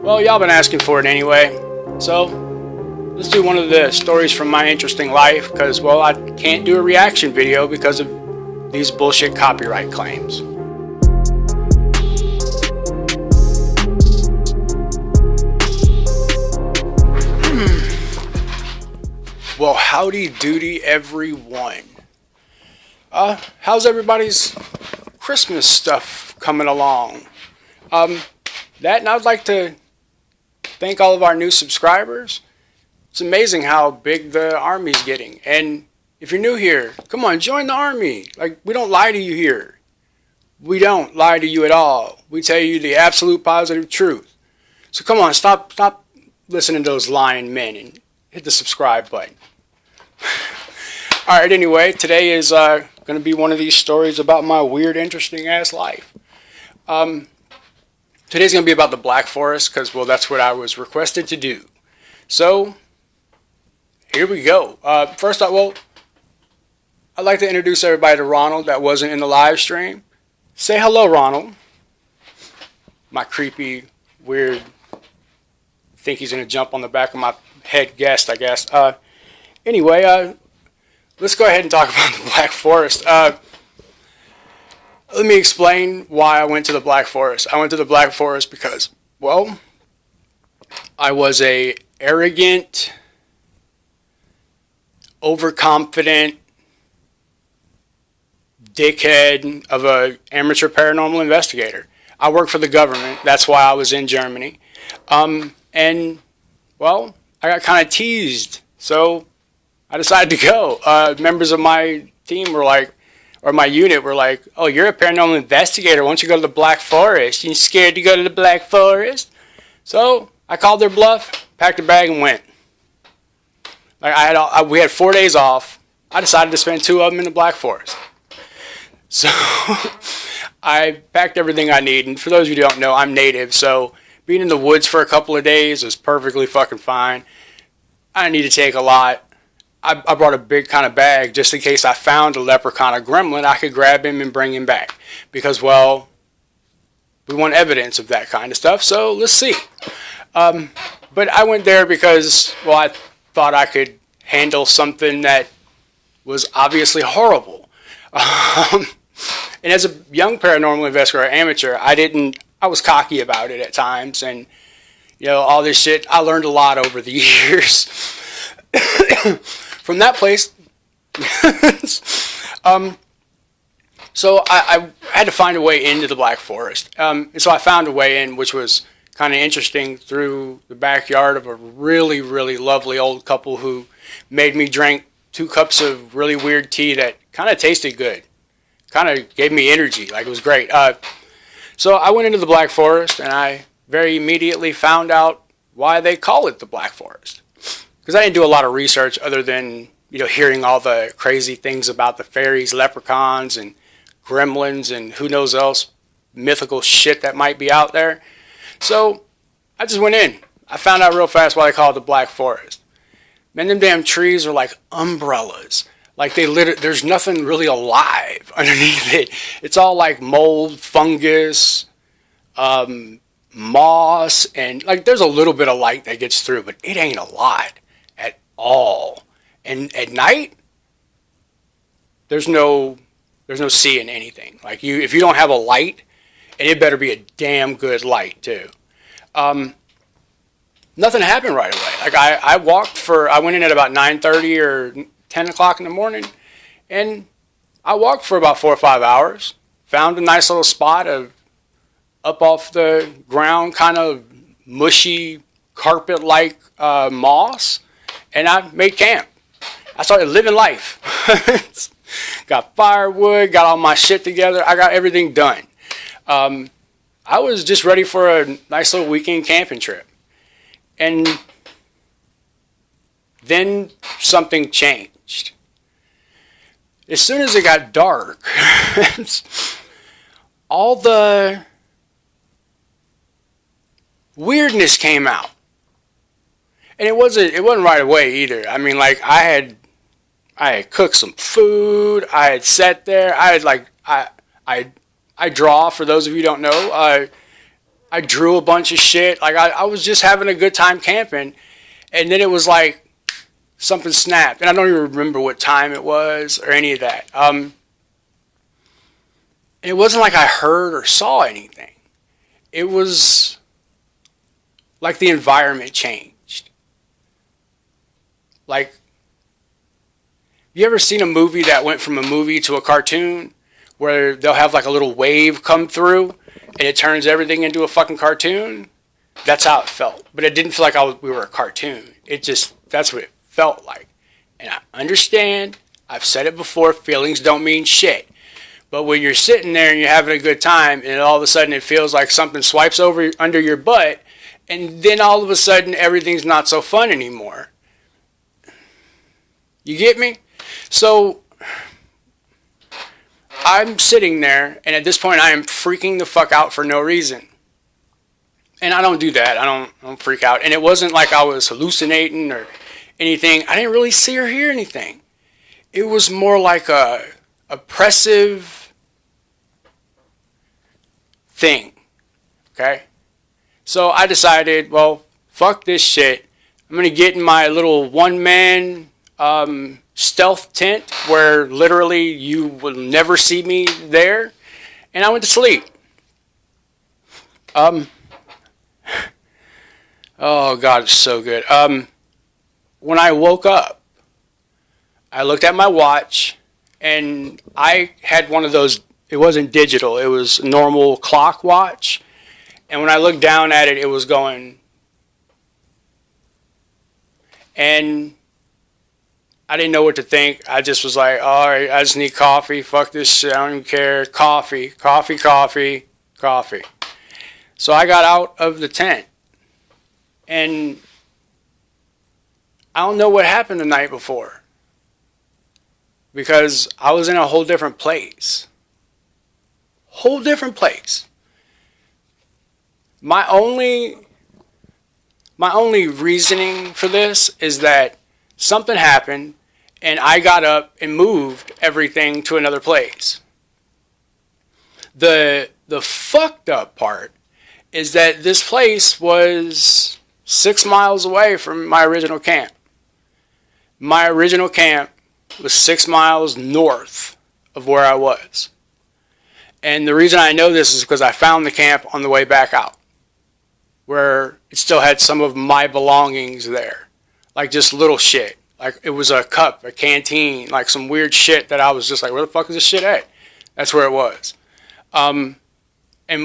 Well, y'all been asking for it anyway, so let's do one of the stories from my interesting life, because, well, I can't do a reaction video because of these bullshit copyright claims. Well, howdy doody everyone. How's everybody's Christmas stuff coming along? And I'd like to thank all of our new subscribers. It's amazing how big the army's getting. And if you're new here, come on, join the army. Like, we don't lie to you here. We don't lie to you at all. We tell you the absolute positive truth. So come on, stop listening to those lying men and hit the subscribe button. Alright, anyway, today is going to be one of these stories about my weird, interesting ass life. Today's going to be about the Black Forest because, well, that's what I was requested to do. So, here we go. First off, well, I'd like to introduce everybody to Ronald that wasn't in the live stream. Say hello, Ronald. My creepy, weird, think he's going to jump on the back of my head guest, I guess. Anyway, let's go ahead and talk about the Black Forest. Let me explain why I went to the Black Forest. I went to the Black Forest because, well, I was a arrogant, overconfident dickhead of an amateur paranormal investigator. I work for the government. That's why I was in Germany. And, well, I got kind of teased. So I decided to go. Members of my team were like, or my unit were like, oh, you're a paranormal investigator. Why don't you go to the Black Forest? You scared to go to the Black Forest? So I called their bluff, packed a bag, and went. Like we had 4 days off. I decided to spend 2 of them in the Black Forest. So I packed everything I need. And for those of you who don't know, I'm native. So being in the woods for a couple of days was perfectly fucking fine. I didn't need to take a lot. I brought a big kind of bag just in case I found a leprechaun or gremlin, I could grab him and bring him back. Because, well, we want evidence of that kind of stuff, so let's see. But I went there because, well, I thought I could handle something that was obviously horrible. And as a young paranormal investigator, amateur, I was cocky about it at times, and, you know, all this shit, I learned a lot over the years. From that place, so I had to find a way into the Black Forest. And so I found a way in, which was kind of interesting, through the backyard of a really, really lovely old couple who made me drink 2 cups of really weird tea that kind of tasted good. Kind of gave me energy, like it was great. So I went into the Black Forest, and I very immediately found out why they call it the Black Forest. Because I didn't do a lot of research other than, you know, hearing all the crazy things about the fairies, leprechauns, and gremlins, and who knows else, mythical shit that might be out there. So I just went in. I found out real fast why they call it the Black Forest. Man, them damn trees are like umbrellas. Like there's nothing really alive underneath it. It's all like mold, fungus, moss, and like there's a little bit of light that gets through, but it ain't a lot at all. And at night, there's no seeing anything. Like if you don't have a light, and it better be a damn good light too. Nothing happened right away. Like I went in at about 9:30 or 10 o'clock in the morning, and I walked for about 4 or 5 hours. Found a nice little spot up off the ground, kind of mushy carpet-like moss, and I made camp. I started living life. Got firewood, got all my shit together. I got everything done. I was just ready for a nice little weekend camping trip. And then something changed. As soon as it got dark, all the weirdness came out. And it wasn't right away either. I mean, like, I had cooked some food. I had sat there. I draw, for those of you who don't know. I drew a bunch of shit. Like I was just having a good time camping, and then it was like something snapped, and I don't even remember what time it was or any of that. It wasn't like I heard or saw anything. It was like the environment changed. Like, you ever seen a movie that went from a movie to a cartoon where they'll have like a little wave come through and it turns everything into a fucking cartoon? That's how it felt. But it didn't feel like we were a cartoon. That's what it felt like. And I understand, I've said it before, feelings don't mean shit. But when you're sitting there and you're having a good time and all of a sudden it feels like something swipes over under your butt, and then all of a sudden everything's not so fun anymore. You get me? So I'm sitting there, and at this point I am freaking the fuck out for no reason. And I don't do that. I don't freak out. And it wasn't like I was hallucinating or anything. I didn't really see or hear anything. It was more like a oppressive thing. Okay? So I decided, well, fuck this shit. I'm going to get in my little one-man stealth tent where literally you will never see me there. And I went to sleep. Oh, God, it's so good. When I woke up, I looked at my watch, and I had one of those, it wasn't digital, it was a normal clock watch. And when I looked down at it, it was going. And I didn't know what to think. I just was like, all right, I just need coffee. Fuck this shit. I don't even care. Coffee, coffee, coffee, coffee. So I got out of the tent. And I don't know what happened the night before. Because I was in a whole different place. Whole different place. My only reasoning for this is that something happened and I got up and moved everything to another place. The fucked up part is that this place was 6 miles away from my original camp. My original camp was 6 miles north of where I was. And the reason I know this is because I found the camp on the way back out, where it still had some of my belongings there. Like just little shit. Like it was a cup, a canteen, like some weird shit that I was just like, where the fuck is this shit at? That's where it was. And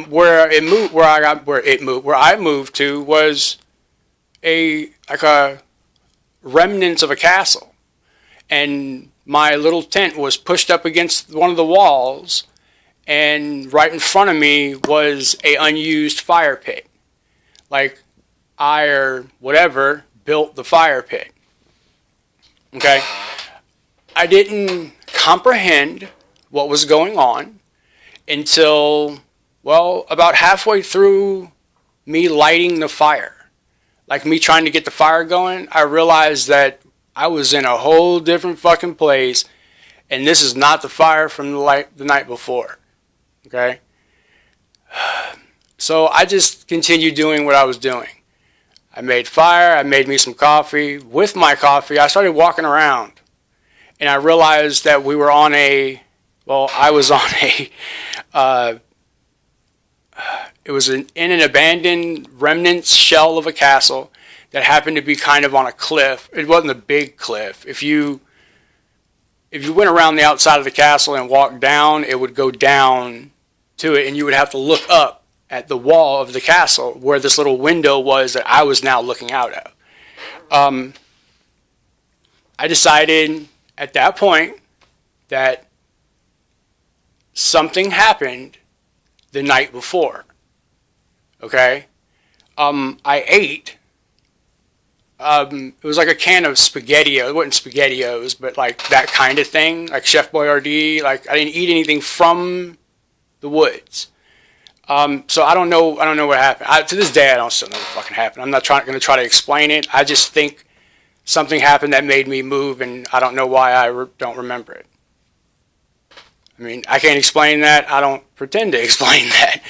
where I moved to was a remnants of a castle. And my little tent was pushed up against one of the walls, and right in front of me was a unused fire pit. Like I or whatever built the fire pit. Okay? I didn't comprehend what was going on until, well, about halfway through me lighting the fire. Like me trying to get the fire going, I realized that I was in a whole different fucking place, and this is not the fire from the night before. Okay? So I just continued doing what I was doing. I made fire, I made me some coffee. With my coffee, I started walking around. And I realized that we were on I was on it was in an abandoned remnants shell of a castle that happened to be kind of on a cliff. It wasn't a big cliff. If you went around the outside of the castle and walked down, it would go down to it, and you would have to look up at the wall of the castle where this little window was that I was now looking out of. I decided at that point that something happened the night before. Okay? I ate. It was like a can of SpaghettiOs. It wasn't SpaghettiOs, but like that kind of thing, like Chef Boyardee. Like I didn't eat anything from the woods. So I don't know what happened. To this day, I don't still know what fucking happened. I'm not going to try to explain it. I just think something happened that made me move, and I don't know why I don't remember it. I mean, I can't explain that. I don't pretend to explain that.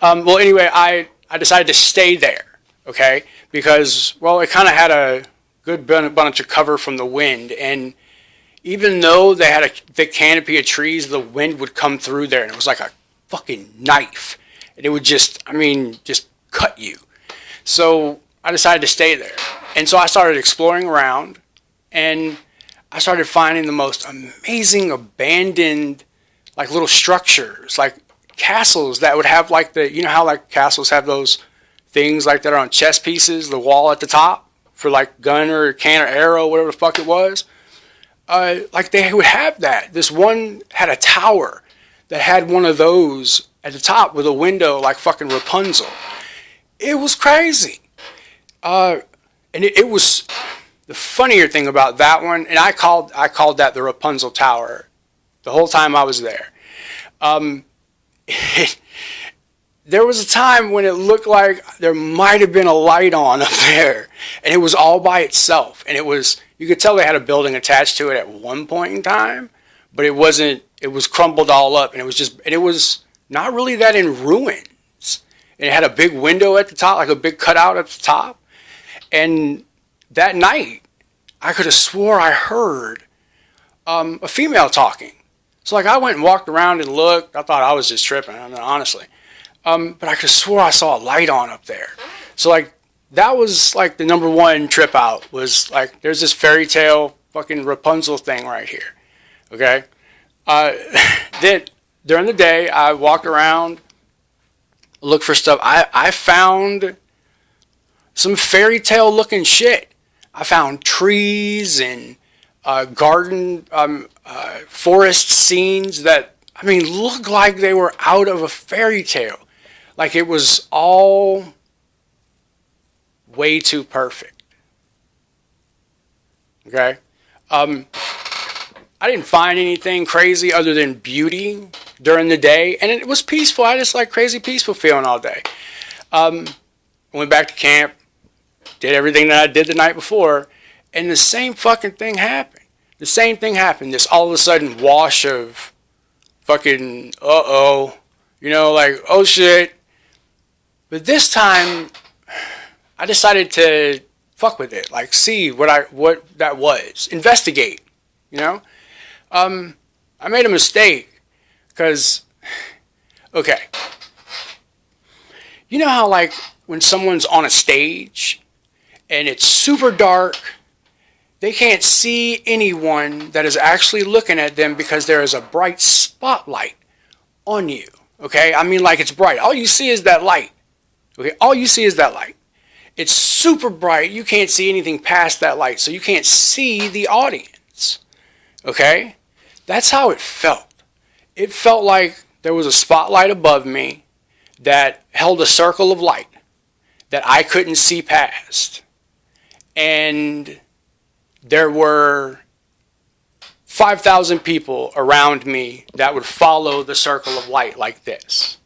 Well, anyway, I I decided to stay there, okay? Because, well, it kind of had a good bunch of cover from the wind, and even though they had a thick canopy of trees, the wind would come through there, and it was like a fucking knife. And it would just, I mean, just cut you. So I decided to stay there. And so I started exploring around, and I started finding the most amazing abandoned, like little structures, like castles that would have like the, you know how like castles have those things like that are on chess pieces, the wall at the top for like gun or can or arrow, whatever the fuck it was. Like they would have that. This one had a tower that had one of those at the top with a window like fucking Rapunzel. It was crazy. And it was the funnier thing about that one, and I called that the Rapunzel Tower the whole time I was there. There was a time when it looked like there might have been a light on up there, and it was all by itself. And it was, you could tell they had a building attached to it at one point in time, but it wasn't, it was crumbled all up, and it was not really that in ruins. And it had a big window at the top, like a big cutout at the top. And that night, I could have swore I heard a female talking. So like I went and walked around and looked. I thought I was just tripping, I mean, honestly. But I could have swore I saw a light on up there. So like that was like the number one trip out, was like there's this fairy tale fucking Rapunzel thing right here. Okay? Then during the day I walked around, looked for stuff. I found some fairy tale looking shit. I found trees and garden, forest scenes that, I mean, looked like they were out of a fairy tale. Like it was all way too perfect. Okay? I didn't find anything crazy other than beauty during the day, and it was peaceful. I just like crazy peaceful feeling all day. Went back to camp, did everything that I did the night before, and the same fucking thing happened. The same thing happened. This all of a sudden wash of fucking uh-oh. You know, like, oh shit. But this time, I decided to fuck with it. Like, see what that was. Investigate, you know? I made a mistake. Because, okay. You know how, like, when someone's on a stage and it's super dark, they can't see anyone that is actually looking at them because there is a bright spotlight on you. Okay? I mean, like, it's bright. All you see is that light. Okay? All you see is that light. It's super bright. You can't see anything past that light, so you can't see the audience. Okay? That's how it felt. It felt like there was a spotlight above me that held a circle of light that I couldn't see past. And there were 5,000 people around me that would follow the circle of light like this.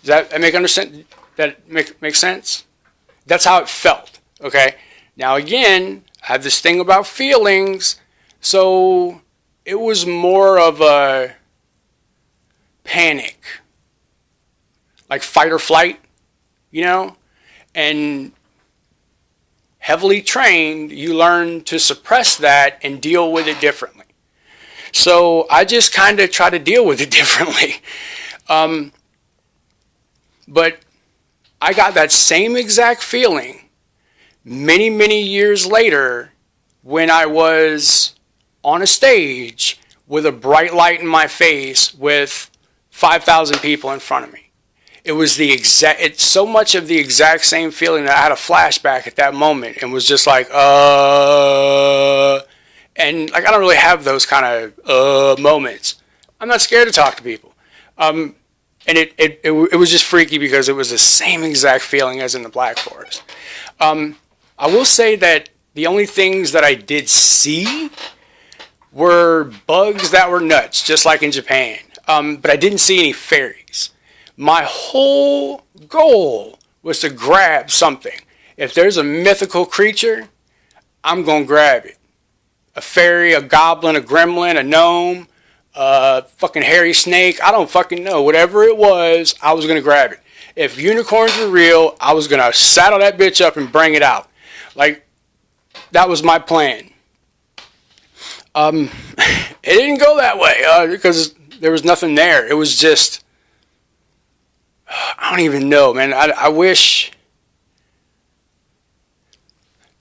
Does that make sense? That's how it felt, okay? Now again, I have this thing about feelings, so it was more of a panic. Like fight or flight, you know? And heavily trained, you learn to suppress that and deal with it differently. So I just kind of try to deal with it differently. But I got that same exact feeling many, many years later when I was on a stage with a bright light in my face with 5,000 people in front of me. It was it's so much of the exact same feeling that I had a flashback at that moment and was just like, and like I don't really have those kind of moments. I'm not scared to talk to people. And it was just freaky because it was the same exact feeling as in the Black Forest. I will say that the only things that I did see were bugs that were nuts, just like in Japan. But I didn't see any fairies. My whole goal was to grab something. If there's a mythical creature, I'm going to grab it. A fairy, a goblin, a gremlin, a gnome, a fucking hairy snake. I don't fucking know. Whatever it was, I was going to grab it. if unicorns were real, I was going to saddle that bitch up and bring it out. Like, that was my plan. It didn't go that way because there was nothing there. It was just, I don't even know, man. I wish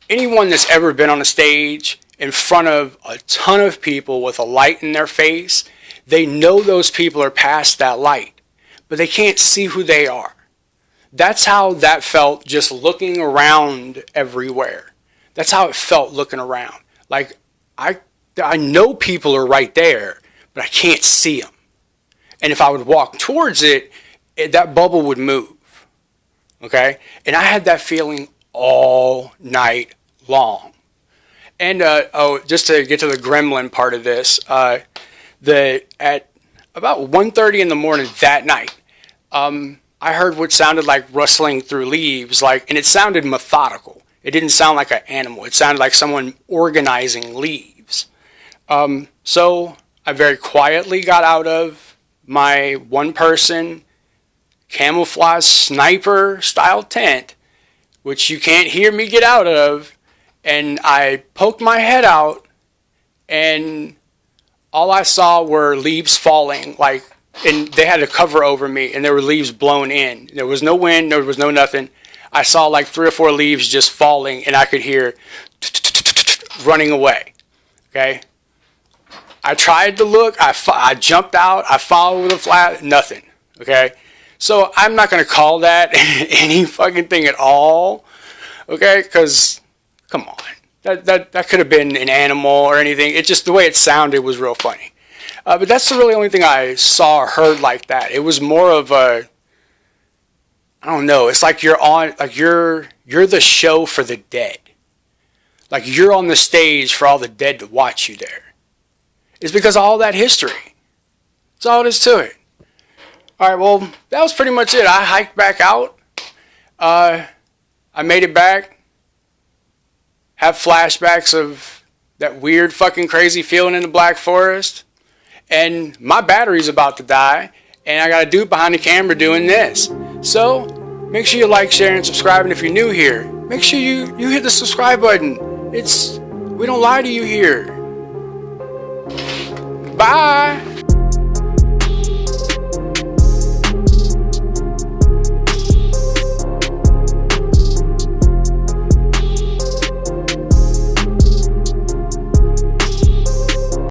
anyone that's ever been on a stage in front of a ton of people with a light in their face, they know those people are past that light, but they can't see who they are. That's how that felt just looking around everywhere. That's how it felt looking around. Like, I know people are right there, but I can't see them. And if I would walk towards it, that bubble would move. Okay? And I had that feeling all night long. And just to get to the gremlin part of this, at about 1:30 in the morning that night, I heard what sounded like rustling through leaves, and it sounded methodical. It didn't sound like an animal. It sounded like someone organizing leaves. So I very quietly got out of my one-person camouflage sniper style tent, which you can't hear me get out of, and I poked my head out, and all I saw were leaves falling, and they had a cover over me, and there were leaves blown in. There was no wind, there was no nothing. I saw 3 or 4 leaves just falling, and I could hear running away. Okay? I tried to look, I jumped out, I followed with a flash, nothing. Okay? So I'm not going to call that any fucking thing at all. Okay? Because, come on. That could have been an animal or anything. It just, the way it sounded was real funny. But that's the really only thing I saw or heard like that. It was more of a, I don't know, it's like you're the show for the dead. Like you're on the stage for all the dead to watch you there. It's because of all that history. That's all it is to it. Alright, well, that was pretty much it. I hiked back out. I made it back. Have flashbacks of that weird fucking crazy feeling in the Black Forest. And my battery's about to die. And I got a dude behind the camera doing this. So, make sure you like, share, and subscribe. And if you're new here, make sure you hit the subscribe button. We don't lie to you here. Bye.